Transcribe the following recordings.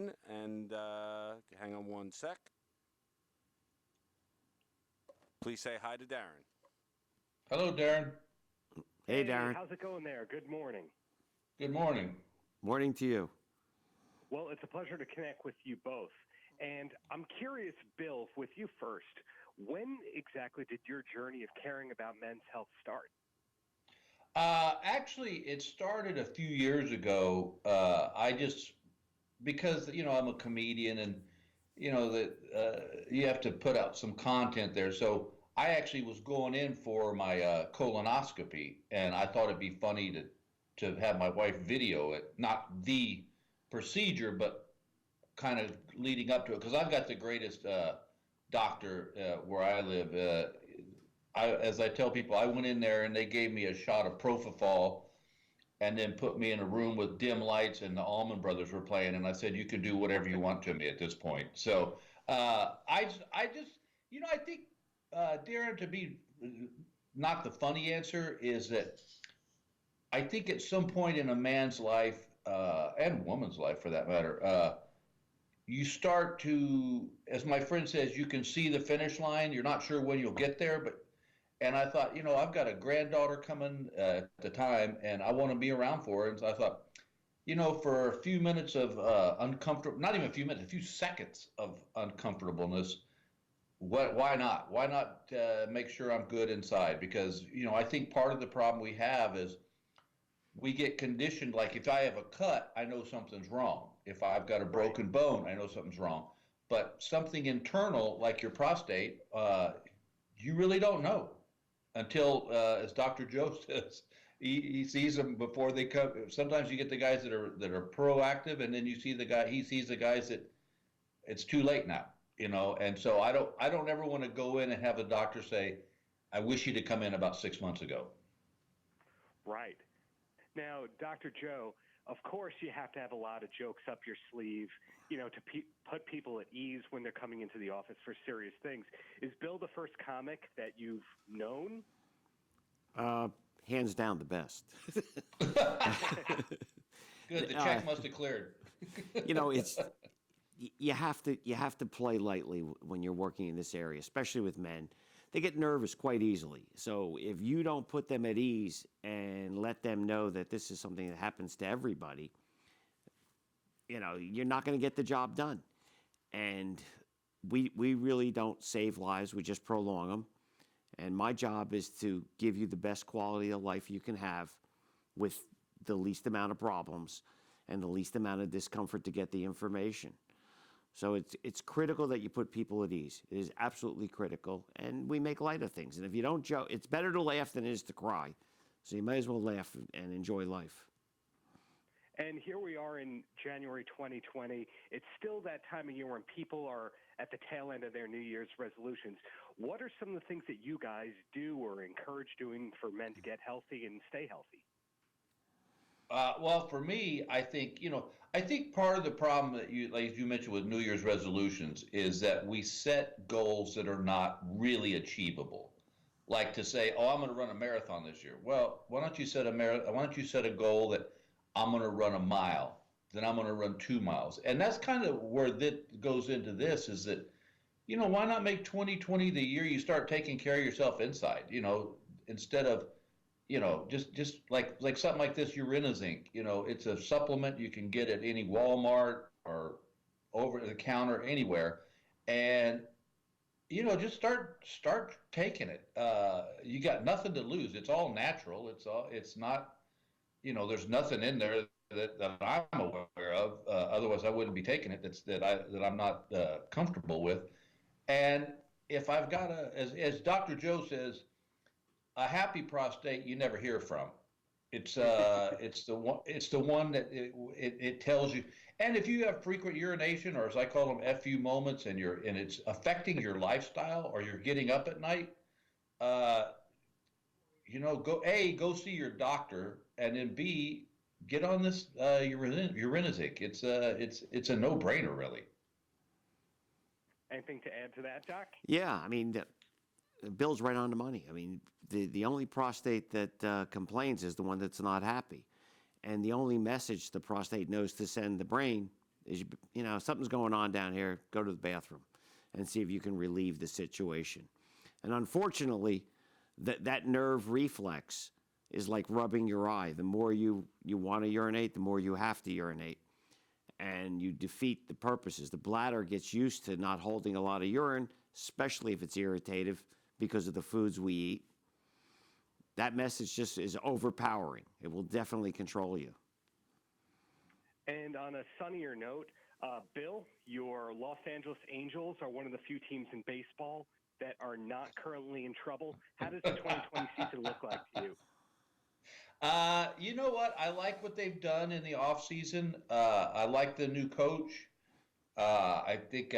on, and hang on one sec. Please say hi to Darren. Hello, Darren. Hey, Darren. How's it going there? Good morning. Good morning. Morning to you. Well, it's a pleasure to connect with you both. And I'm curious, Bill, with you first, when exactly did your journey of caring about men's health start? Actually, it started a few years ago. Because, I'm a comedian and, that you have to put out some content there. So I actually was going in for my colonoscopy, and I thought it'd be funny to have my wife video it, not the procedure, but kind of leading up to it, because I've got the greatest doctor where I live. As I tell people, I went in there and they gave me a shot of propofol and then put me in a room with dim lights, and the Allman Brothers were playing, and I said, "You can do whatever you want to me at this point." So I think, Darren, to be not the funny answer is that I think at some point in a man's life, and woman's life for that matter, you start to, as my friend says, you can see the finish line. You're not sure when you'll get there, and I thought, I've got a granddaughter coming at the time, and I want to be around for her. And so I thought, for a few minutes of uncomfortable, not even a few minutes, a few seconds of uncomfortableness, why not? Why not make sure I'm good inside? Because, I think part of the problem we have is we get conditioned. Like if I have a cut, I know something's wrong. If I've got a broken bone, I know something's wrong. But something internal, like your prostate, you really don't know until, as Dr. Joe says, he sees them before they come. Sometimes you get the guys that are proactive, and then he sees the guys that it's too late now, And so I don't ever want to go in and have the doctor say, "I wish you'd have come in about 6 months ago." Right. Now, Dr. Joe, of course you have to have a lot of jokes up your sleeve, to put people at ease when they're coming into the office for serious things. Is Bill the first comic that you've known? Hands down the best. Good. The check must have cleared. It's you have to play lightly when you're working in this area, especially with men. They get nervous quite easily. So if you don't put them at ease and let them know that this is something that happens to everybody, you're not going to get the job done. And we really don't save lives. We just prolong them. And my job is to give you the best quality of life you can have with the least amount of problems and the least amount of discomfort to get the information. So it's critical that you put people at ease. It is absolutely critical, and we make light of things. And if you don't joke, it's better to laugh than it is to cry. So you might as well laugh and enjoy life. And here we are in January 2020. It's still that time of year when people are at the tail end of their New Year's resolutions. What are some of the things that you guys do or encourage doing for men to get healthy and stay healthy? Well, for me, I think part of the problem that like you mentioned with New Year's resolutions is that we set goals that are not really achievable. Like to say, "Oh, I'm going to run a marathon this year." Well, why don't you set a goal that I'm going to run a mile, then I'm going to run 2 miles, and that's kind of where that goes into this. Is that why not make 2020 the year you start taking care of yourself inside? Instead of just like something like this Zinc. It's a supplement you can get at any Walmart or over the counter anywhere, and just start taking it. You got nothing to lose. It's all natural. It's not. There's nothing in there that I'm aware of. Otherwise, I wouldn't be taking it. That I'm not comfortable with. And if I've got as Dr. Joe says, a happy prostate you never hear from. It's the one that it tells you. And if you have frequent urination, or as I call them, FU moments, and it's affecting your lifestyle, or you're getting up at night, go see your doctor, and then B, get on this Zinc. It's a no-brainer, really. Anything to add to that, Doc? Yeah, I mean, Bill's right on the money. I mean, the only prostate that complains is the one that's not happy. And the only message the prostate knows to send the brain is, something's going on down here, go to the bathroom and see if you can relieve the situation. And unfortunately, that nerve reflex is like rubbing your eye. The more you want to urinate, the more you have to urinate. And you defeat the purposes. The bladder gets used to not holding a lot of urine, especially if it's irritative because of the foods we eat. That message just is overpowering. It will definitely control you. And on a sunnier note, Bill, your Los Angeles Angels are one of the few teams in baseball that are not currently in trouble. How does the 2020 season look like to you? You know what? I like what they've done in the offseason. I like the new coach. I think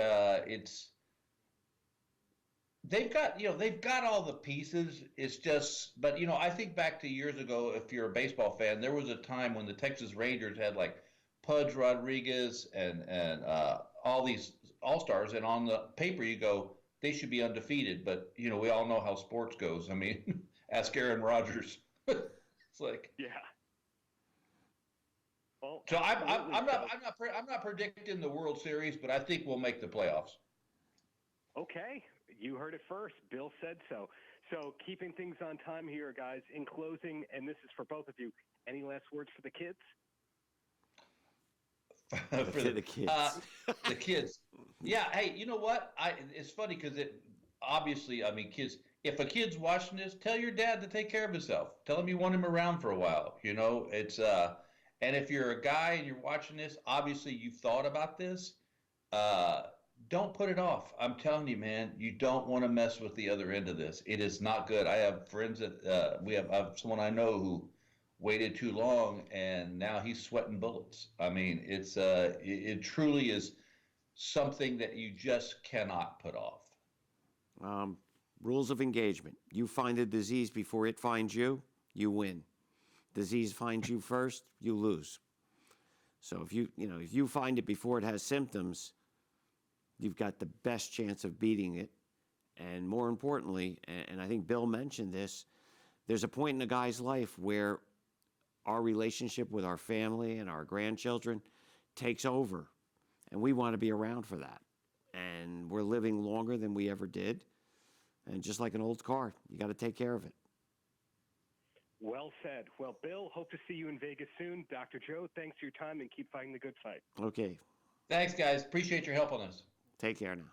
they've got all the pieces. It's just, but I think back to years ago, if you're a baseball fan, there was a time when the Texas Rangers had like Pudge Rodriguez and all these all-stars, and on the paper you go, they should be undefeated. But we all know how sports goes. I mean, ask Aaron Rodgers. It's like, yeah. Well, so I'm not predicting the World Series, but I think we'll make the playoffs. Okay, you heard it first. Bill said so. So keeping things on time here, guys. In closing, and this is for both of you, any last words for the kids? For the kids. The kids. Yeah. Hey, you know what? It's funny because obviously, kids. If a kid's watching this, tell your dad to take care of himself. Tell him you want him around for a while. It's and if you're a guy and you're watching this, obviously you've thought about this. Don't put it off. I'm telling you, man, you don't want to mess with the other end of this. It is not good. I have friends that I have someone I know who waited too long, and now he's sweating bullets. It truly is something that you just cannot put off. Rules of engagement. You find the disease before it finds you, you win. Disease finds you first, you lose. So if you find it before it has symptoms, you've got the best chance of beating it. And more importantly, and I think Bill mentioned this, there's a point in a guy's life where our relationship with our family and our grandchildren takes over. And we want to be around for that. And we're living longer than we ever did. And just like an old car, you got to take care of it. Well said. Well, Bill, hope to see you in Vegas soon. Dr. Joe, thanks for your time and keep fighting the good fight. Okay. Thanks, guys. Appreciate your help on this. Take care now.